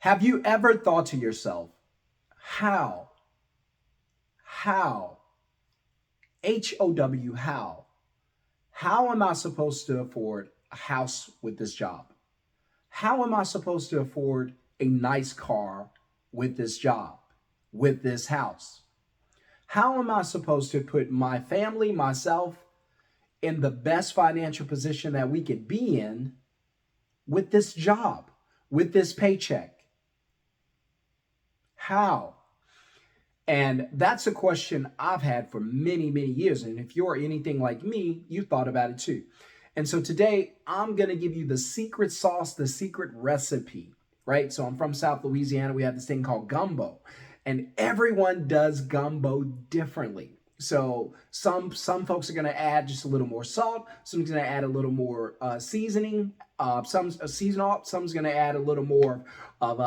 Have you ever thought to yourself, how, how, How, how am I supposed to afford a house with this job? How am I supposed to afford a nice car with this job, with this house? How am I supposed to put my family, myself, in the best financial position that we could be in with this job, with this paycheck? How? And that's a question I've had for many, many years. And if you're anything like me, you thought about it too. And so today I'm going to give you the secret sauce, the secret recipe, right? So I'm from South Louisiana. We have this thing called gumbo, and everyone does gumbo differently. So some folks are going to add just a little more salt. Some's going to add a little more seasoning. Some's seasonal. Some's going to add a little more of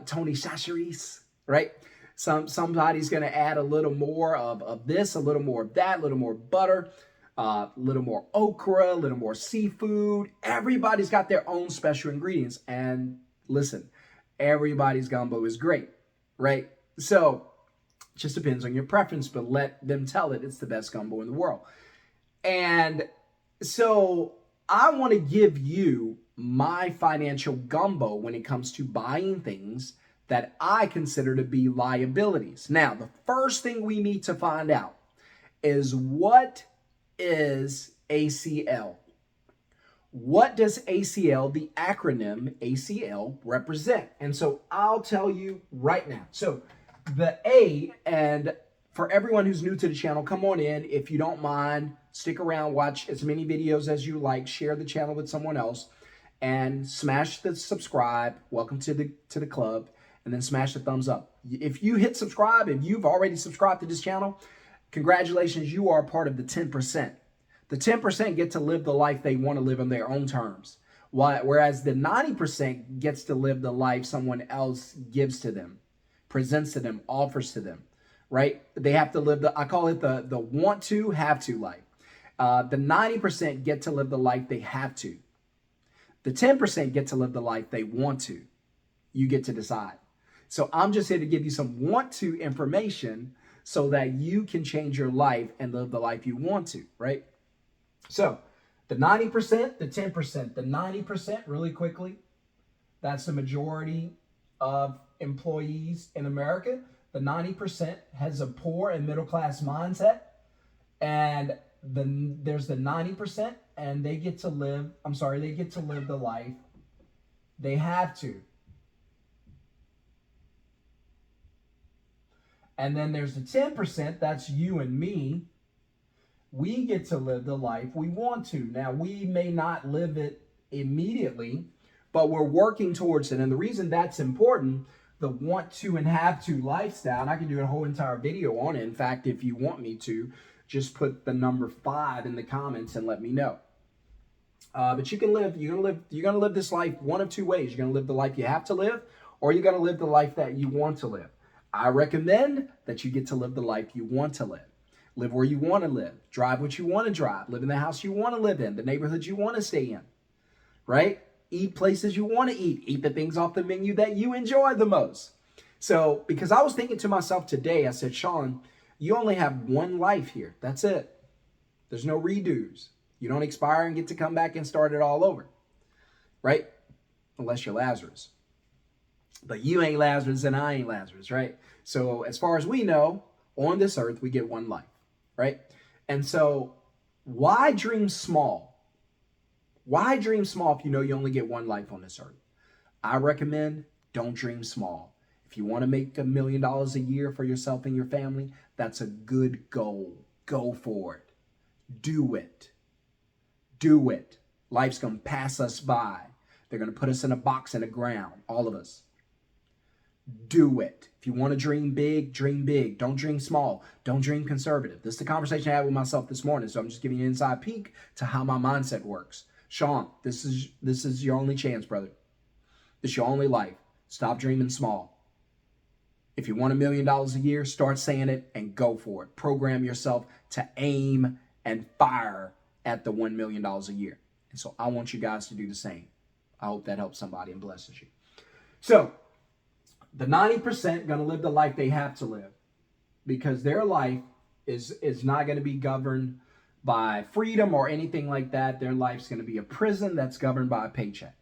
Tony Chachere's, right? Somebody's going to add a little more of this, a little more of that, a little more butter, a little more okra, a little more seafood. Everybody's got their own special ingredients. And listen, everybody's gumbo is great, right? So it just depends on your preference, but let them tell it it's the best gumbo in the world. And so I want to give you my financial gumbo when it comes to buying things that I consider to be liabilities. Now, the first thing we need to find out is, what is ACL? What does ACL, the acronym ACL, represent? And so I'll tell you right now. So the A, and for everyone who's new to the channel, come on in. If you don't mind, stick around, watch as many videos as you like, share the channel with someone else, and smash the subscribe. Welcome to the club. And then smash the thumbs up. If you hit subscribe, if you've already subscribed to this channel, congratulations, you are part of the 10%. The 10% get to live the life they want to live on their own terms, whereas the 90% gets to live the life someone else gives to them, presents to them, offers to them, right? They have to live I call it the want to, have to life. The 90% get to live the life they have to. The 10% get to live the life they want to. You get to decide. So I'm just here to give you some want to information so that you can change your life and live the life you want to, right? So the 90%, the 10%, the 90%, really quickly, that's the majority of employees in America. The 90% has a poor and middle class mindset. And there's the 90%, and they get to live the life they have to. And then there's the 10%, that's you and me. We get to live the life we want to. Now, we may not live it immediately, but we're working towards it. And the reason that's important, the want to and have to lifestyle, and I can do a whole entire video on it. In fact, if you want me to, just put the number 5 in the comments and let me know. But you're gonna live this life one of two ways. You're gonna live the life you have to live, or you're gonna live the life that you want to live. I recommend that you get to live the life you want to live. Live where you want to live. Drive what you want to drive. Live in the house you want to live in. The neighborhood you want to stay in. Right? Eat places you want to eat. Eat the things off the menu that you enjoy the most. So, because I was thinking to myself today, I said, Sean, you only have one life here. That's it. There's no redos. You don't expire and get to come back and start it all over. Right? Unless you're Lazarus. But you ain't Lazarus and I ain't Lazarus, right? So as far as we know, on this earth, we get one life, right? And so why dream small? Why dream small if you know you only get one life on this earth? I recommend don't dream small. If you want to make $1 million a year for yourself and your family, that's a good goal. Go for it. Do it. Do it. Life's going to pass us by. They're going to put us in a box in the ground, all of us. Do it. If you want to dream big, dream big. Don't dream small. Don't dream conservative. This is the conversation I had with myself this morning, so I'm just giving you an inside peek to how my mindset works. Sean, this is your only chance, brother. This is your only life. Stop dreaming small. If you want $1 million a year, start saying it and go for it. Program yourself to aim and fire at the $1 million a year. And so I want you guys to do the same. I hope that helps somebody and blesses you. So The 90% going to live the life they have to live, because their life is not going to be governed by freedom or anything like that. Their life's going to be a prison that's governed by a paycheck.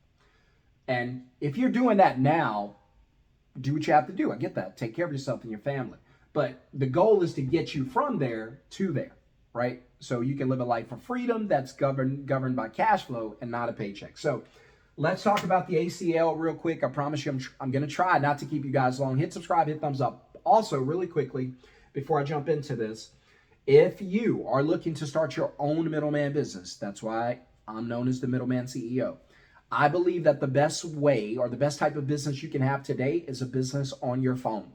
And if you're doing that now, do what you have to do. I get that. Take care of yourself and your family. But the goal is to get you from there to there, right? So you can live a life of freedom that's governed by cash flow and not a paycheck. So let's talk about the ACL real quick. I promise you I'm going to try not to keep you guys long. Hit subscribe, hit thumbs up. Also, really quickly, before I jump into this, if you are looking to start your own middleman business, that's why I'm known as the Middleman CEO. I believe that the best way or the best type of business you can have today is a business on your phone.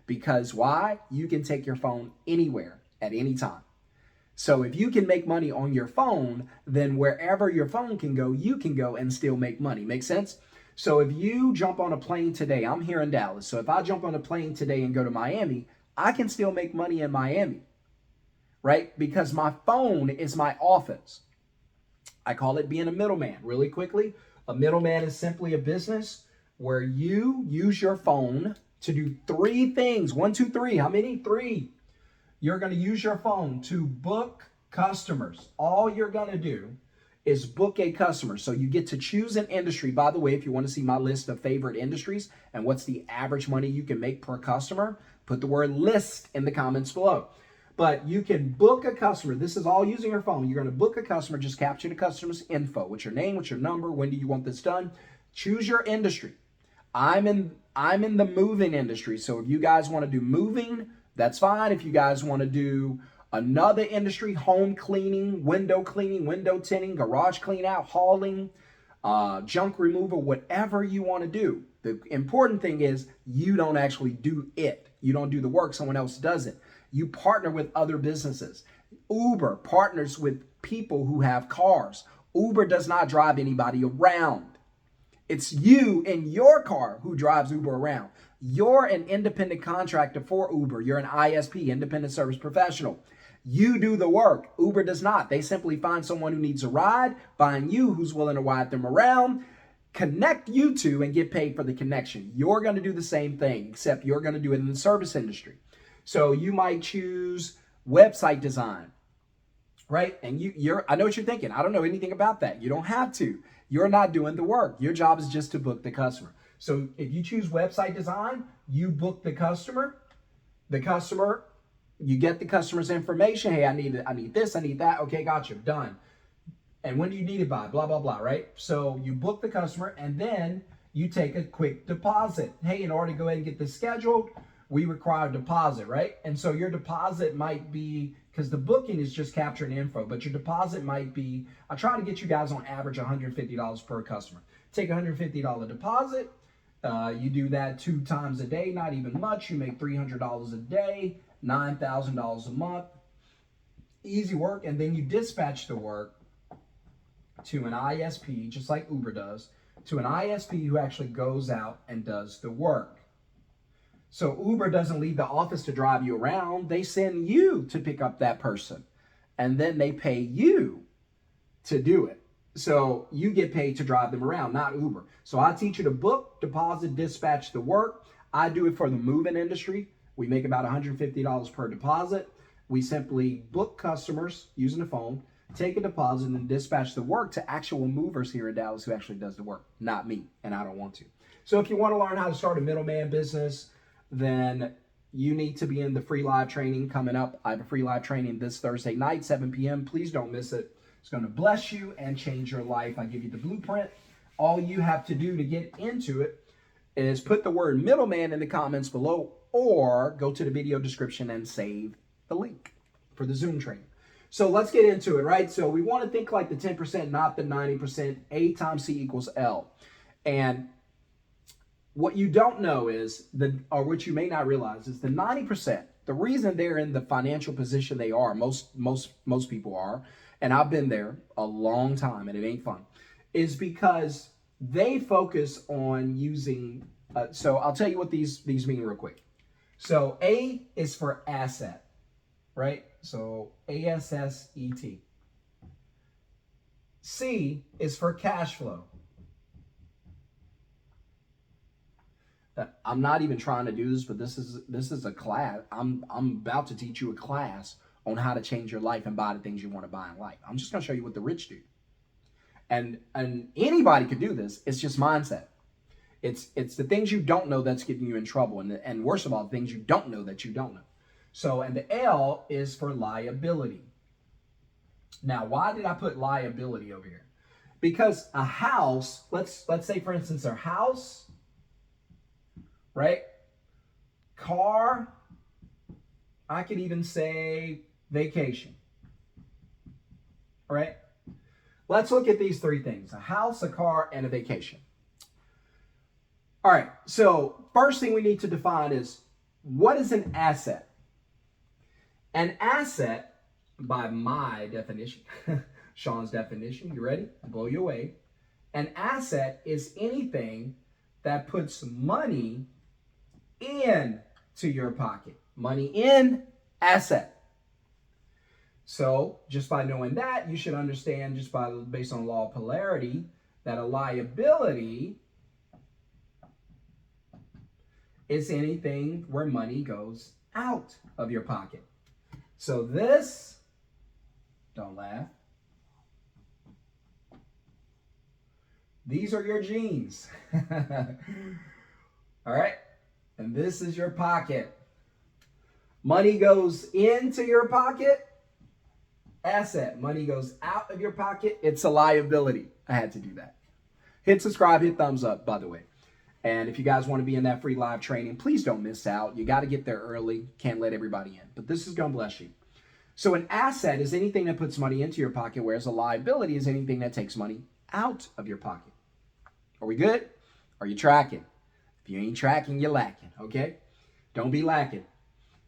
Because why? You can take your phone anywhere at any time. So if you can make money on your phone, then wherever your phone can go, you can go and still make money. Make sense? So if you jump on a plane today, I'm here in Dallas. So if I jump on a plane today and go to Miami, I can still make money in Miami, right? Because my phone is my office. I call it being a middleman. Really quickly, a middleman is simply a business where you use your phone to do three things. 1, 2, 3. How many? 3. You're going to use your phone to book customers. All you're going to do is book a customer. So you get to choose an industry. By the way, if you want to see my list of favorite industries and what's the average money you can make per customer, put the word list in the comments below. But you can book a customer. This is all using your phone. You're going to book a customer. Just capture the customer's info. What's your name? What's your number? When do you want this done? Choose your industry. I'm in the moving industry. So if you guys want to do moving, that's fine. If you guys want to do another industry, home cleaning, window tinting, garage clean out, hauling, junk removal, whatever you want to do. The important thing is you don't actually do it. You don't do the work. Someone else does it. You partner with other businesses. Uber partners with people who have cars. Uber does not drive anybody around. It's you in your car who drives Uber around. You're an independent contractor for Uber. You're an ISP, independent service professional. You do the work. Uber does not. They simply find someone who needs a ride, find you who's willing to ride them around, connect you two, and get paid for the connection. You're going to do the same thing, except you're going to do it in the service industry. So you might choose website design, right? And I know what you're thinking. I don't know anything about that. You don't have to. You're not doing the work. Your job is just to book the customer. So if you choose website design, you book the customer, you get the customer's information. Hey, I need this, I need that. Okay, gotcha, done. And when do you need it by? Blah, blah, blah, right? So you book the customer and then you take a quick deposit. Hey, in order to go ahead and get this scheduled, we require a deposit, right? And so your deposit might be, because the booking is just capturing info, but your deposit might be, I try to get you guys on average $150 per customer. Take a $150 deposit. You do that 2 times a day, not even much. You make $300 a day, $9,000 a month. Easy work. And then you dispatch the work to an ISP, just like Uber does, to an ISP who actually goes out and does the work. So Uber doesn't leave the office to drive you around. They send you to pick up that person. And then they pay you to do it. So you get paid to drive them around, not Uber. So I teach you to book, deposit, dispatch the work. I do it for the moving industry. We make about $150 per deposit. We simply book customers using the phone, take a deposit, and then dispatch the work to actual movers here in Dallas who actually does the work, not me, and I don't want to. So if you want to learn how to start a middleman business, then you need to be in the free live training coming up. I have a free live training this Thursday night, 7 p.m. Please don't miss it. It's going to bless you and change your life. I give you the blueprint. All you have to do to get into it is put the word middleman in the comments below or go to the video description and save the link for the Zoom training. So let's get into it, right? So we want to think like the 10%, not the 90%. A times C equals L. And what you don't know is, or what you may not realize is the 90%, the reason they're in the financial position they are, most people are, and I've been there a long time and it ain't fun, is because they focus on using, so I'll tell you what these mean real quick. So A is for asset, right? So ASSET. C is for cash flow. I'm not even trying to do this, but this is a class. I'm about to teach you a class on how to change your life and buy the things you want to buy in life. I'm just going to show you what the rich do. And anybody could do this. It's just mindset. It's the things you don't know that's getting you in trouble. And worst of all, things you don't know that you don't know. So, and the L is for liability. Now, why did I put liability over here? Because a house, let's say for instance, a house, right? Car, I could even say vacation. All right? Let's look at these three things: a house, a car, and a vacation. All right, so first thing we need to define is, what is an asset? An asset, by my definition, Sean's definition, you ready? I'll blow you away. An asset is anything that puts money into your pocket. Money in, asset. So just by knowing that, you should understand, based on law of polarity, that a liability is anything where money goes out of your pocket. So this, don't laugh, these are your jeans. All right? And this is your pocket. Money goes into your pocket, asset. Money goes out of your pocket, it's a liability. I had to do that. Hit subscribe, hit thumbs up, by the way. And if you guys want to be in that free live training, please don't miss out. You got to get there early. Can't let everybody in. But this is going to bless you. So an asset is anything that puts money into your pocket, whereas a liability is anything that takes money out of your pocket. Are we good? Are you tracking? If you ain't tracking, you're lacking, okay? Don't be lacking.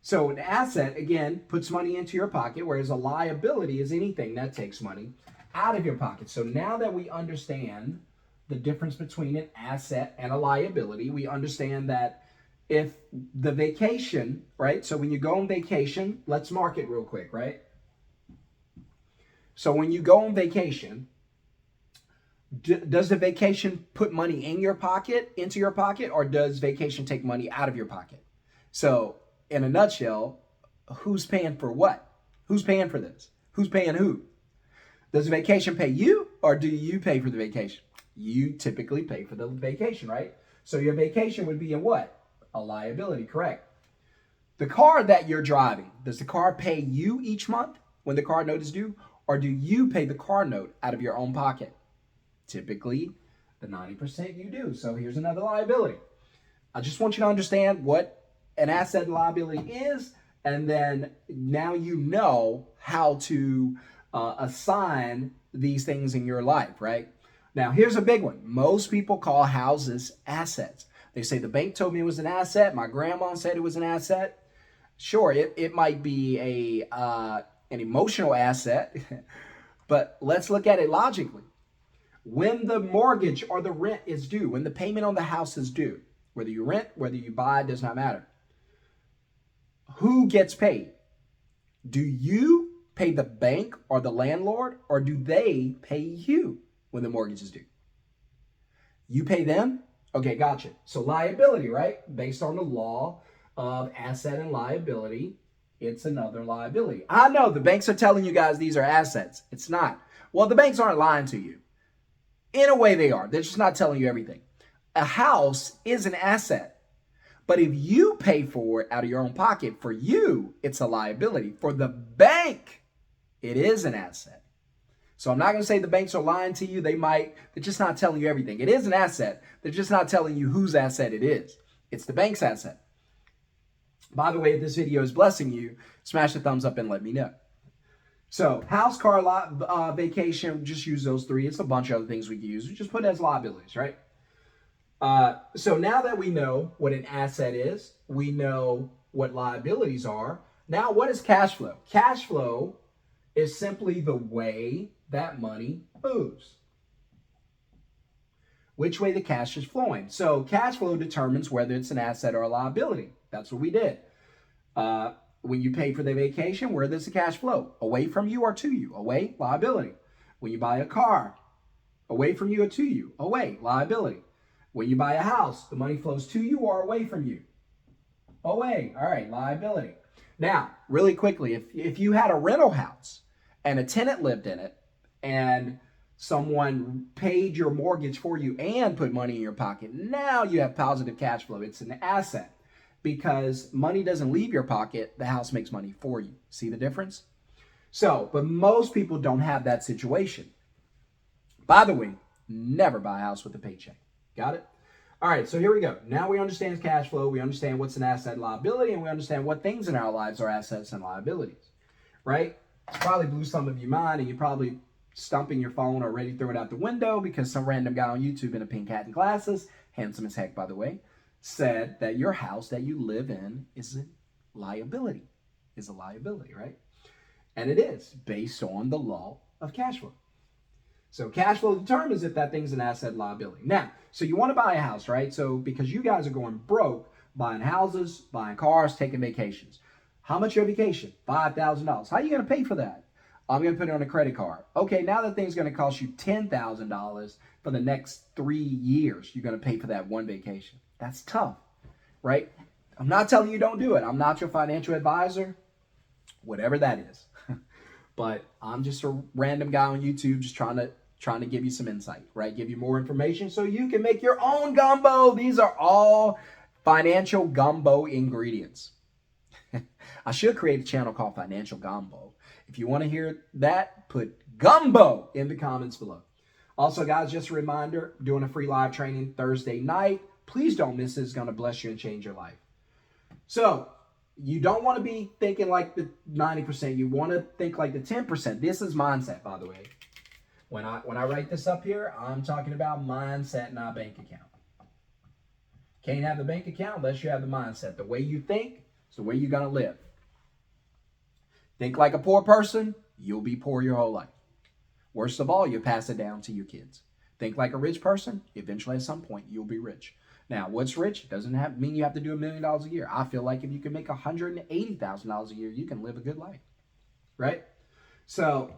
So an asset, again, puts money into your pocket, whereas a liability is anything that takes money out of your pocket. So now that we understand the difference between an asset and a liability, we understand that if the vacation, right? So when you go on vacation, let's mark it real quick, right? So when you go on vacation, does the vacation put money in your pocket, into your pocket, or does vacation take money out of your pocket? So in a nutshell, who's paying for what? Who's paying for this? Who's paying who? Does the vacation pay you, or do you pay for the vacation? You typically pay for the vacation, right? So your vacation would be in what? A liability, correct? The car that you're driving, does the car pay you each month when the car note is due, or do you pay the car note out of your own pocket? Typically, the 90% you do. So here's another liability. I just want you to understand what an asset and liability is, and then now you know how to assign these things in your life, right? Now, here's a big one. Most people call houses assets. They say the bank told me it was an asset. My grandma said it was an asset. Sure, it might be an emotional asset, but let's look at it logically. When the mortgage or the rent is due, when the payment on the house is due, whether you rent, whether you buy, it does not matter. Who gets paid? Do you pay the bank or the landlord, or do they pay you when the mortgage is due? You pay them? Okay, gotcha. So liability, right? Based on the law of asset and liability, it's another liability. I know the banks are telling you guys these are assets. It's not. Well, the banks aren't lying to you. In a way they are. They're just not telling you everything. A house is an asset. But if you pay for it out of your own pocket, for you, it's a liability. For the bank, it is an asset. So I'm not going to say the banks are lying to you. They're just not telling you everything. It is an asset. They're just not telling you whose asset it is. It's the bank's asset. By the way, if this video is blessing you, smash the thumbs up and let me know. So house, car, vacation, just use those three. It's a bunch of other things we can use. We just put it as liabilities, right? So now that we know what an asset is, we know what liabilities are. Now, what is cash flow? Cash flow is simply the way that money moves. Which way the cash is flowing. So cash flow determines whether it's an asset or a liability. That's what we did. When you pay for the vacation, where does the cash flow? Away from you or to you? Away, liability. When you buy a car, away from you or to you? Away, liability. When you buy a house, the money flows to you or away from you? Away. All right, liability. Now, really quickly, if you had a rental house and a tenant lived in it and someone paid your mortgage for you and put money in your pocket, now you have positive cash flow. It's an asset because money doesn't leave your pocket. The house makes money for you. See the difference? So, but most people don't have that situation. By the way, never buy a house with a paycheck. Got it? All right, so here we go. Now we understand cash flow. We understand what's an asset and liability, and we understand what things in our lives are assets and liabilities, right? It probably blew some of your mind, and you're probably stumping your phone or ready to throw it out the window because some random guy on YouTube in a pink hat and glasses, handsome as heck, by the way, said that your house that you live in is a liability, right? And it is based on the law of cash flow. So cash flow determines if that thing's an asset liability. Now, so you want to buy a house, right? So because you guys are going broke, buying houses, buying cars, taking vacations. How much your vacation? $5,000. How are you going to pay for that? I'm going to put it on a credit card. Okay, now that thing's going to cost you $10,000 for the next 3 years. You're going to pay for that one vacation. That's tough, right? I'm not telling you don't do it. I'm not your financial advisor, whatever that is. But I'm just a random guy on YouTube just trying to give you some insight, right? Give you more information so you can make your own gumbo. These are all financial gumbo ingredients. I should create a channel called Financial Gumbo. If you want to hear that, put gumbo in the comments below. Also, guys, just a reminder, doing a free live training Thursday night. Please don't miss it. It's going to bless you and change your life. So, you don't want to be thinking like the 90%. You want to think like the 10%. This is mindset, by the way. When I write this up here, I'm talking about mindset, not bank account. Can't have the bank account unless you have the mindset. The way you think is the way you're going to live. Think like a poor person, you'll be poor your whole life. Worst of all, you'll pass it down to your kids. Think like a rich person, eventually at some point you'll be rich. Now, what's rich? Doesn't mean you have to do $1 million a year. I feel like if you can make $180,000 a year, you can live a good life, right? So,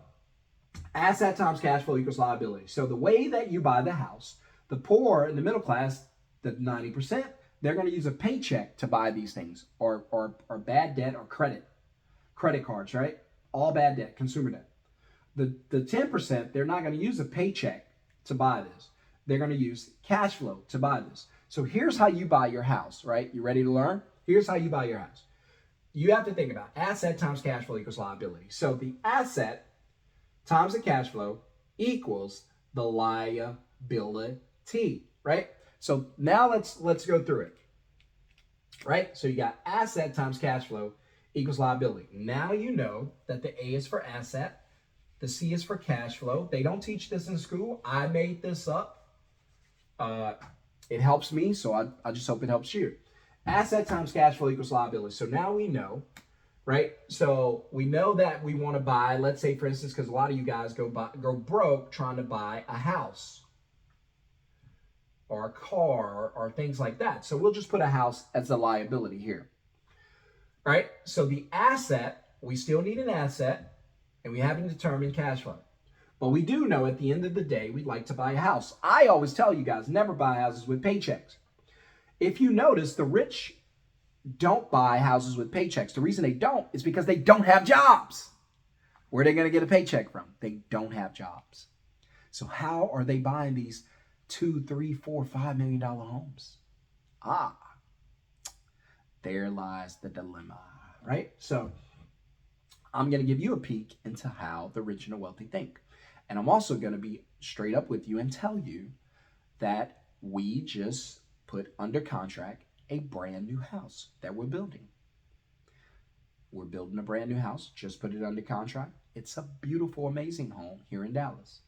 asset times cash flow equals liability. So the way that you buy the house, the poor and the middle class, the 90%, they're going to use a paycheck to buy these things, or bad debt or credit cards, right? All bad debt, consumer debt. The 10%, they're not going to use a paycheck to buy this. They're going to use cash flow to buy this. So here's how you buy your house, right? You ready to learn? Here's how you buy your house. You have to think about asset times cash flow equals liability. So the asset times the cash flow equals the liability, right? So now let's go through it, right? So you got asset times cash flow equals liability. Now you know that the A is for asset, the C is for cash flow. They don't teach this in school. I made this up. It helps me, so I just hope it helps you. Asset times cash flow equals liability. So now we know, right? So we know that we want to buy, let's say, for instance, because a lot of you guys go broke trying to buy a house or a car or things like that. So we'll just put a house as a liability here, right? So the asset, we still need an asset, and we haven't determined cash flow. But we do know at the end of the day, we'd like to buy a house. I always tell you guys, never buy houses with paychecks. If you notice, the rich don't buy houses with paychecks. The reason they don't is because they don't have jobs. Where are they going to get a paycheck from? They don't have jobs. So how are they buying these $2, $3, $4, $5 million homes? There lies the dilemma, right? So I'm going to give you a peek into how the rich and the wealthy think. And I'm also going to be straight up with you and tell you that we just put under contract a brand new house that we're building. We're building a brand new house, just put it under contract. It's a beautiful, amazing home here in Dallas.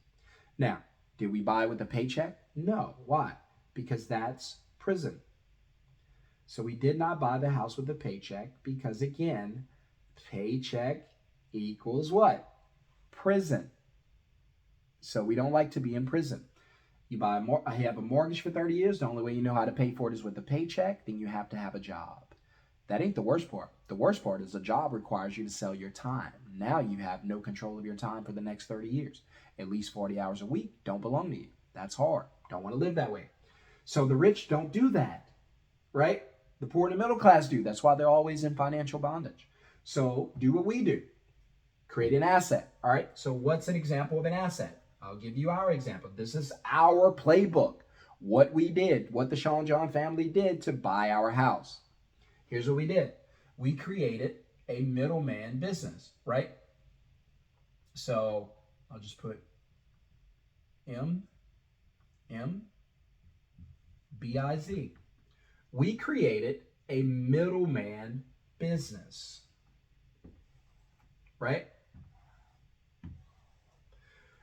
Now, did we buy with a paycheck? No. Why? Because that's prison. So we did not buy the house with a paycheck because, again, paycheck equals what? Prison. So we don't like to be in prison. You have a mortgage for 30 years. The only way you know how to pay for it is with a paycheck. Then you have to have a job. That ain't the worst part. The worst part is a job requires you to sell your time. Now you have no control of your time for the next 30 years. At least 40 hours a week don't belong to you. That's hard. Don't want to live that way. So the rich don't do that, right? The poor and the middle class do. That's why they're always in financial bondage. So do what we do. Create an asset. All right. So what's an example of an asset? I'll give you our example. This is our playbook. What we did, what the shon-Jhon family did to buy our house. Here's what we did. We created a middleman business, right? So I'll just put M-M-B-I-Z. We created a middleman business, right?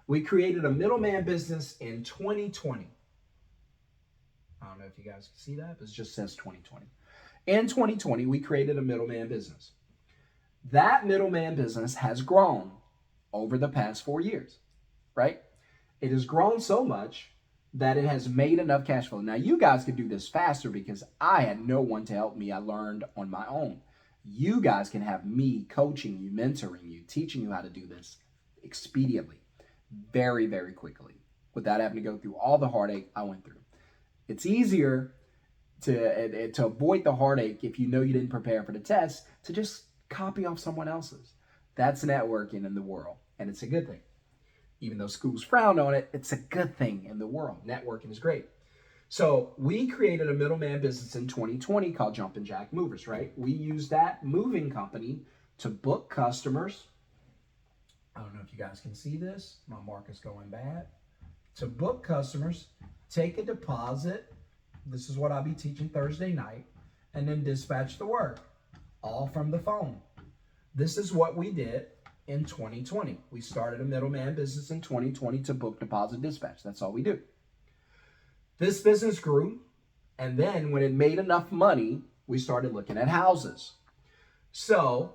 We created a middleman business in 2020. I don't know if you guys can see that, but it just says 2020. In 2020, we created a middleman business. That middleman business has grown over the past 4 years, right? It has grown so much that it has made enough cash flow. Now, you guys could do this faster because I had no one to help me. I learned on my own. You guys can have me coaching you, mentoring you, teaching you how to do this expediently, very, very quickly, without having to go through all the heartache I went through. It's easier to avoid the heartache if you know you didn't prepare for the test, to just copy off someone else's. That's networking in the world, and it's a good thing. Even though schools frown on it, it's a good thing in the world. Networking is great. So we created a middleman business in 2020 called Jumpin' Jack Movers, right? We used that moving company to book customers. I don't know if you guys can see this. My mark is going bad. To book customers, take a deposit. This is what I'll be teaching Thursday night, and then dispatch the work, all from the phone. This is what we did in 2020. We started a middleman business in 2020 to book, deposit, dispatch. That's all we do. This business grew, and then when it made enough money, we started looking at houses. So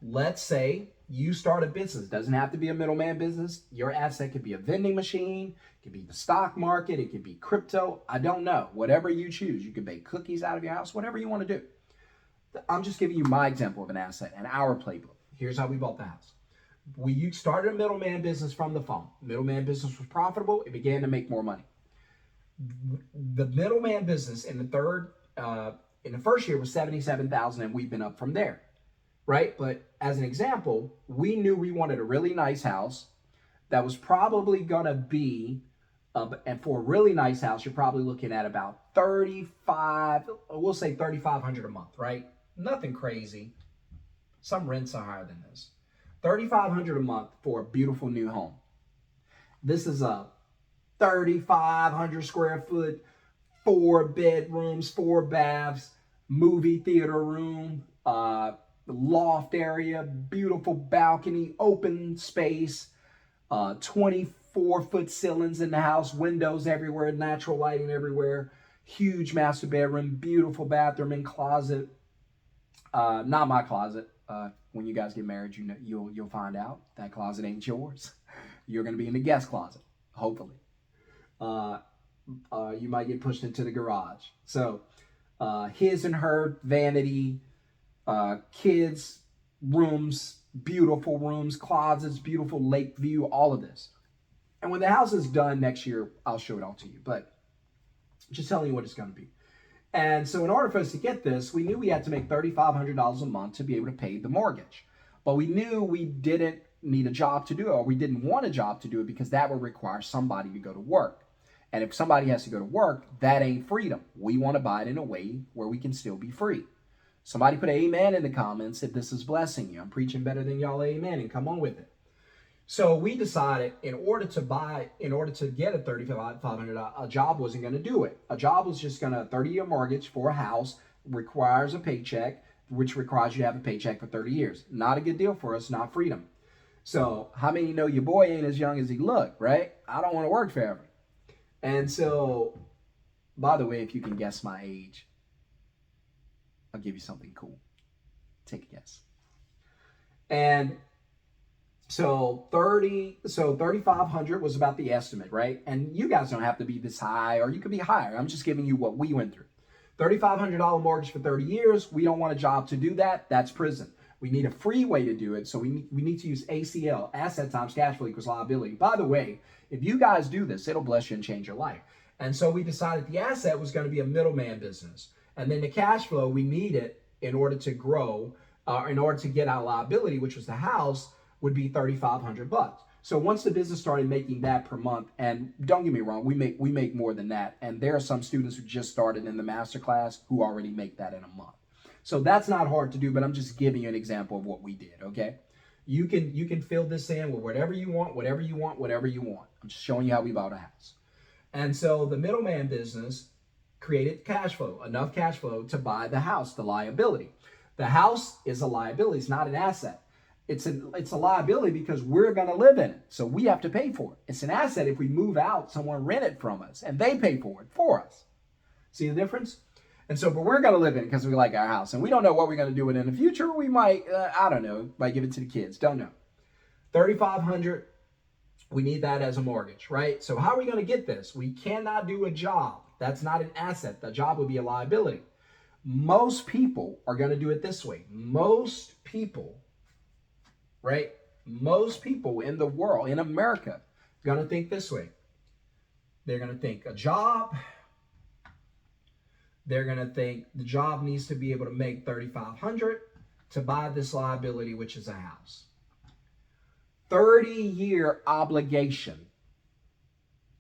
let's say you start a business. It doesn't have to be a middleman business. Your asset could be a vending machine, it could be the stock market, it could be crypto. I don't know. Whatever you choose. You could bake cookies out of your house, whatever you want to do. I'm just giving you my example of an asset and our playbook. Here's how we bought the house. We started a middleman business from the phone. Middleman business was profitable. It began to make more money. The middleman business in the first year was $77,000, and we've been up from there, right? But as an example, we knew we wanted a really nice house that was probably gonna be, and for a really nice house, you're probably looking at about we'll say $3,500 a month, right? Nothing crazy. Some rents are higher than this. $3,500 a month for a beautiful new home. This is a 3,500 square foot, 4 bedrooms, 4 baths, movie theater room, loft area, beautiful balcony, open space, 24-foot ceilings in the house, windows everywhere, natural lighting everywhere, huge master bedroom, beautiful bathroom and closet. Not my closet. When you guys get married, you'll find out that closet ain't yours. You're gonna be in the guest closet, hopefully. You might get pushed into the garage. So his and her vanity, kids' rooms, beautiful rooms, closets, beautiful lake view, all of this. And when the house is done next year, I'll show it all to you. But just telling you what it's going to be. And so in order for us to get this, we knew we had to make $3,500 a month to be able to pay the mortgage. But we knew we didn't need a job to do it, or we didn't want a job to do it, because that would require somebody to go to work. And if somebody has to go to work, that ain't freedom. We want to buy it in a way where we can still be free. Somebody put amen in the comments if this is blessing you. I'm preaching better than y'all amen, and come on with it. So we decided in order to get a $3,500, a job wasn't going to do it. A job was just going to, 30-year mortgage for a house requires a paycheck, which requires you to have a paycheck for 30 years. Not a good deal for us, not freedom. So how many know your boy ain't as young as he look, right? I don't want to work forever. And so, by the way, if you can guess my age, I'll give you something cool. Take a guess. And so 3,500 was about the estimate, right? And you guys don't have to be this high, or you could be higher. I'm just giving you what we went through. $3,500 mortgage for 30 years. We don't want a job to do that. That's prison. We need a free way to do it. So we need to use ACL, asset times cash flow equals liability. By the way, if you guys do this, it'll bless you and change your life. And so we decided the asset was going to be a middleman business. And then the cash flow we needed in order to grow, in order to get our liability, which was the house, would be $3,500. So once the business started making that per month, and don't get me wrong, we make more than that. And there are some students who just started in the Masterclass who already make that in a month. So that's not hard to do, but I'm just giving you an example of what we did, okay? You can fill this in with whatever you want, whatever you want, whatever you want. I'm just showing you how we bought a house. And so the middleman business created cash flow, enough cash flow to buy the house, the liability. The house is a liability, it's not an asset. It's a liability because we're going to live in it. So we have to pay for it. It's an asset if we move out, someone rent it from us and they pay for it for us. See the difference? And so, but we're going to live in it because we like our house. And we don't know what we're going to do with it in the future. We might, I don't know, might give it to the kids. Don't know. $3,500, we need that as a mortgage, right? So how are we going to get this? We cannot do a job. That's not an asset. The job would be a liability. Most people are going to do it this way. Most people, right? Most people in the world, in America, are going to think this way. They're going to think a job. They're going to think the job needs to be able to make $3,500 to buy this liability, which is a house. 30-year obligation.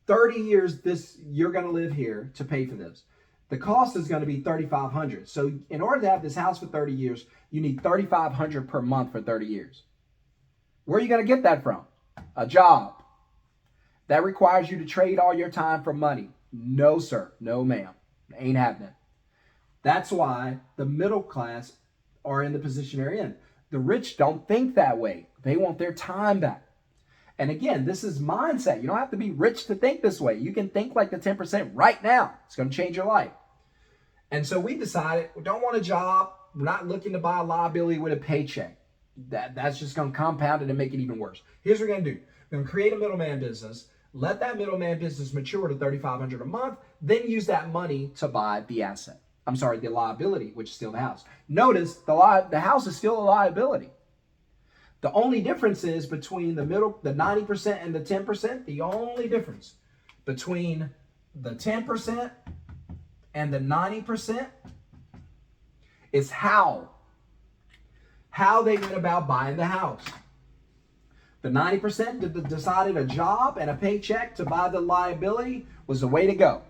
30 years you're going to live here to pay for this. The cost is going to be $3,500. So in order to have this house for 30 years, you need $3,500 per month for 30 years. Where are you going to get that from? A job. That requires you to trade all your time for money. No, sir. No, ma'am. Ain't happening. That's why the middle class are in the position they're in. The rich don't think that way. They want their time back. And again, this is mindset. You don't have to be rich to think this way. You can think like the 10% right now. It's going to change your life. And so we decided we don't want a job. We're not looking to buy a liability with a paycheck. That's just going to compound it and make it even worse. Here's what we're going to do. We're going to create a middleman business. Let that middleman business mature to $3,500 a month. Then use that money to buy the asset. I'm sorry, the liability, which is still the house. Notice the house is still a liability. The only difference is between the 90% and the 10%. The only difference between the 10% and the 90% is how they went about buying the house. The 90% decided a job and a paycheck to buy the liability was the way to go.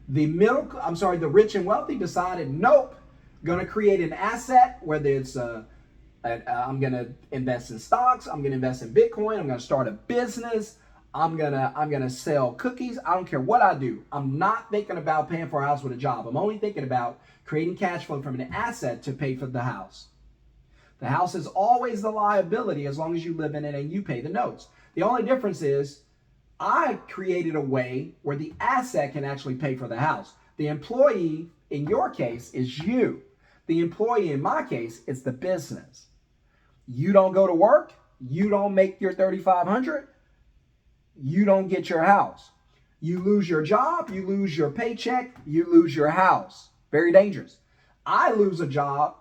The rich and wealthy decided, nope, going to create an asset, whether it's I'm going to invest in stocks, I'm going to invest in Bitcoin, I'm going to start a business, I'm going to sell cookies. I don't care what I do. I'm not thinking about paying for a house with a job. I'm only thinking about creating cash flow from an asset to pay for the house. The house is always the liability as long as you live in it and you pay the notes. The only difference is I created a way where the asset can actually pay for the house. The employee, in your case, is you. The employee, in my case, is the business. You don't go to work. You don't make your $3,500. You don't get your house. You lose your job. You lose your paycheck. You lose your house. Very dangerous. I lose a job.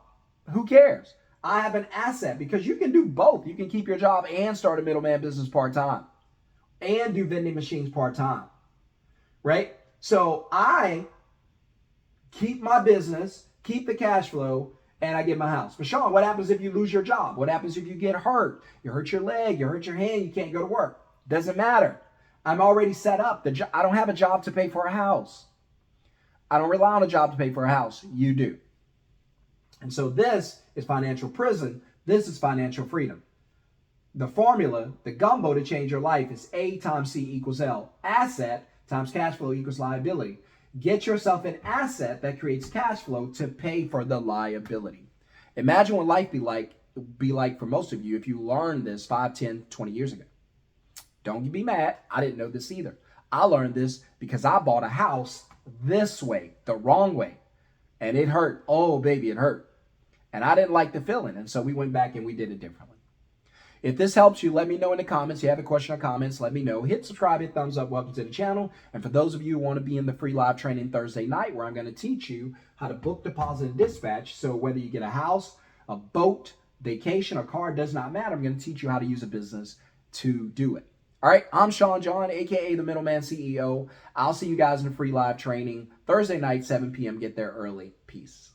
Who cares? I have an asset because you can do both. You can keep your job and start a middleman business part-time and do vending machines part-time, right? So I keep my business, keep the cash flow, and I get my house. But Sean, what happens if you lose your job? What happens if you get hurt? You hurt your leg, you hurt your hand, you can't go to work. Doesn't matter. I'm already set up. I don't have a job to pay for a house. I don't rely on a job to pay for a house. You do. And so this is financial prison. This is financial freedom. The formula, the gumbo to change your life is A times C equals L. Asset times cash flow equals liability. Get yourself an asset that creates cash flow to pay for the liability. Imagine what life be like for most of you if you learned this 5, 10, 20 years ago. Don't be mad. I didn't know this either. I learned this because I bought a house this way, the wrong way. And it hurt. Oh, baby, it hurt. And I didn't like the feeling. And so we went back and we did it differently. If this helps you, let me know in the comments. If you have a question or comments, let me know. Hit subscribe, hit thumbs up. Welcome to the channel. And for those of you who want to be in the free live training Thursday night, where I'm going to teach you how to book, deposit, and dispatch. So whether you get a house, a boat, vacation, or car, does not matter. I'm going to teach you how to use a business to do it. All right, I'm shon-Jhon, aka the Middleman CEO. I'll see you guys in the free live training Thursday night, 7 p.m. Get there early. Peace.